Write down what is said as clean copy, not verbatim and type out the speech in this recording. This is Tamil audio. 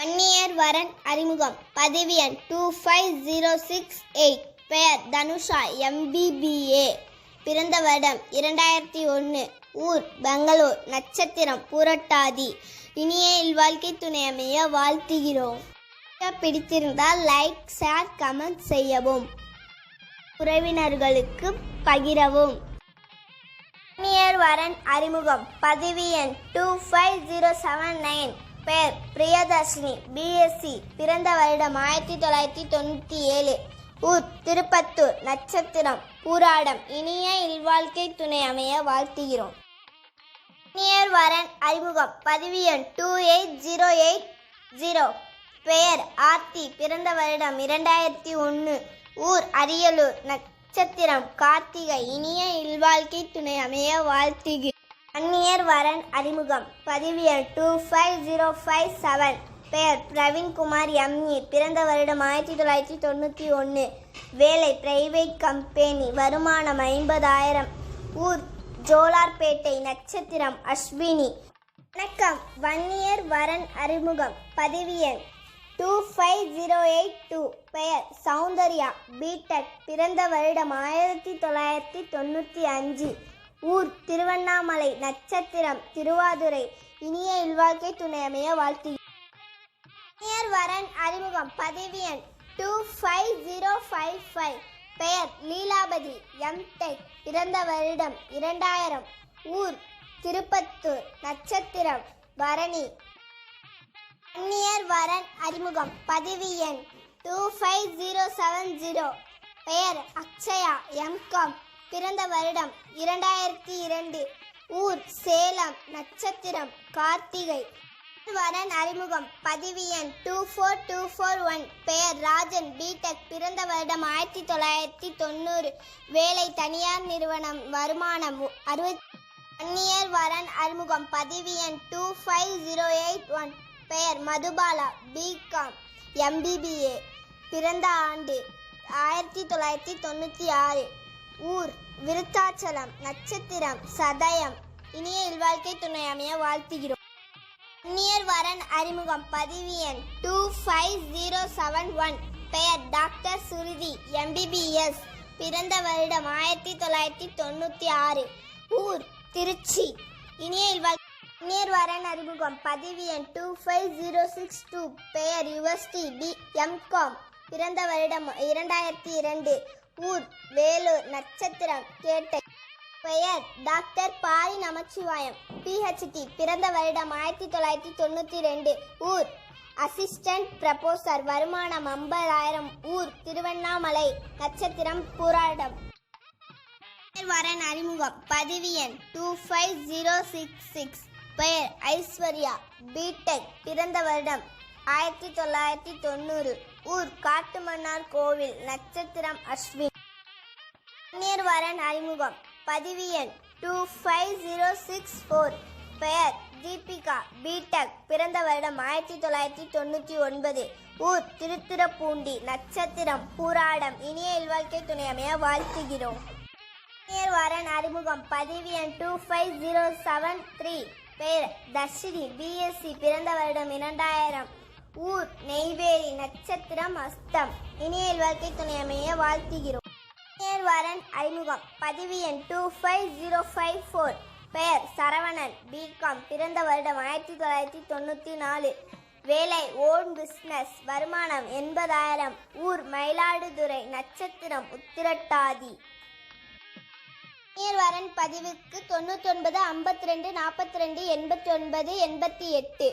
அந்நியர் வரன் அறிமுகம். பதிவு எண் 25068. பெயர் தனுஷா, MBBA. பிறந்த வருடம் 2001. ஊர் பெங்களூர். நட்சத்திரம் பூரட்டாதி. இனிய இல்வாழ்க்கை துணை அமைய வாழ்த்துகிறோம். பிடித்திருந்தால் லைக், ஷேர், கமெண்ட் செய்யவும். உறவினர்களுக்கு பகிரவும். அந்நியர் வரன் அறிமுகம். பதிவு எண் 25079. பெயர் பிரியதர்ஷினி, BSc. பிறந்த வருடம் 1997. ஊர் திருப்பத்தூர். நட்சத்திரம் பூராடம். இனிய இல்வாழ்க்கை துணை அமைய வாழ்த்துகிறோம். அந்நியர் வரன் அறிமுகம். பதிவு எண் 28080. பெயர் ஆர்த்தி. பிறந்த வருடம் 2001. ஊர் அரியலூர். நட்சத்திரம் கார்த்திகை. இனிய இல்வாழ்க்கை துணை அமைய வாழ்த்துகிறோம். அந்நியர் வரன் அறிமுகம். பதிவு எண் 25057. பெயர் பிரவீன்குமார், ME. பிறந்த வருடம் 1991. வேலை பிரைவேட் கம்பெனி. வருமானம் 50,000. ஊர் ஜோலார்பேட்டை. நட்சத்திரம் அஸ்வினி. வணக்கம். வன்னியர் வரன் அறிமுகம். பதிவு எண் 25082. பெயர் சௌந்தர்யா, B.Tech. பிறந்த வருடம் 1995. ஊர் திருவண்ணாமலை. நட்சத்திரம் திருவாதுரை. இனிய இல்வாழ்க்கை துணை அமைய வாழ்த்துகிறோம். அந்நியர் வரன் அறிமுகம். பதிவு எண் 25055. பெயர் லீலாபதி, M.Tech. பிறந்த வருடம் 2000. ஊர் திருப்பத்தூர். நட்சத்திரம் பரணி. அந்நியர் வரன் அறிமுகம். பதிவு எண் 25070. பெயர் அக்ஷயா, M.Com. பிறந்த வருடம் 2002. ஊர் சேலம். நட்சத்திரம் கார்த்திகை. வரன் அறிமுகம். பதிவு எண் 24241. பெயர் ராஜன், B.Tech. பிறந்த வருடம் 1990. வேலை தனியார் நிறுவனம். வருமானம் 60. அந்நியர் வரன் அறிமுகம். பதிவு எண் 25081. பெயர் மதுபாலா, B.Com. MBBA. பிறந்த ஆண்டு 1996. ஊர் விருத்தாச்சலம். நட்சத்திரம் சதயம். இனிய இல்வாழ்க்கை துணை அமைய வாழ்த்துகிறோம். அந்நியர் வரன் அறிமுகம். பதிவு எண் 25071. பெயர் டாக்டர் சுருதி, MBBS. பிறந்த வருடம் 1996. ஊர் திருச்சி. இனிய இல்வாழ்க்கை. அந்நியர் வரன் அறிமுகம். பதிவு எண் 25062. பெயர் யுவஸ்ரீ, M.Com. பிறந்த வருடம் 2002. ஊர் வேலூர். நட்சத்திரம் கேட்டை. பெயர் டாக்டர் பாரி நமச்சிவாயம், PhD. பிறந்த வருடம் 1992. ஊர் அசிஸ்டன்ட் ப்ரொபோசர். வருமானம் 50,000. ஊர் திருவண்ணாமலை. நட்சத்திரம் பூராடம். வரன் அறிமுகம். பதிவு எண் 25066. பெயர் ஐஸ்வர்யா, B.Tech. பிறந்த வருடம் 1990. ஊர் காட்டுமன்னார் கோவில். நட்சத்திரம் அஸ்வினி. அந்நியர் வரன் அறிமுகம். பதிவு எண் 25064. பெயர் தீபிகா, B.Tech. பிறந்த வருடம் 1999. ஊர் திருத்துறைப்பூண்டி. நட்சத்திரம் பூராடம். இனிய இல்வாழ்க்கை துணை அமைய வாழ்த்துகிறோம். அந்நியர் வரன் அறிமுகம். பதிவு எண் 25073. பெயர் தர்ஷினி, BSc. பிறந்த வருடம் 2000. ஊர் நெய்வேலி. நட்சத்திரம் அஸ்தம். இனிய இல்வாழ்க்கை துணை அமைய வாழ்த்துகிறோம். அந்நியர் வரன் அறிமுகம். பதிவு எண் 25054. பெயர் சரவணன், B.Com. பிறந்த வருடம் 1994. வேலை ஓன் பிஸ்னஸ். வருமானம் 80,000. ஊர் மயிலாடுதுறை. நட்சத்திரம் உத்திரட்டாதி. அந்நியர் வரன் பதிவுக்கு 99 52 42 89 88.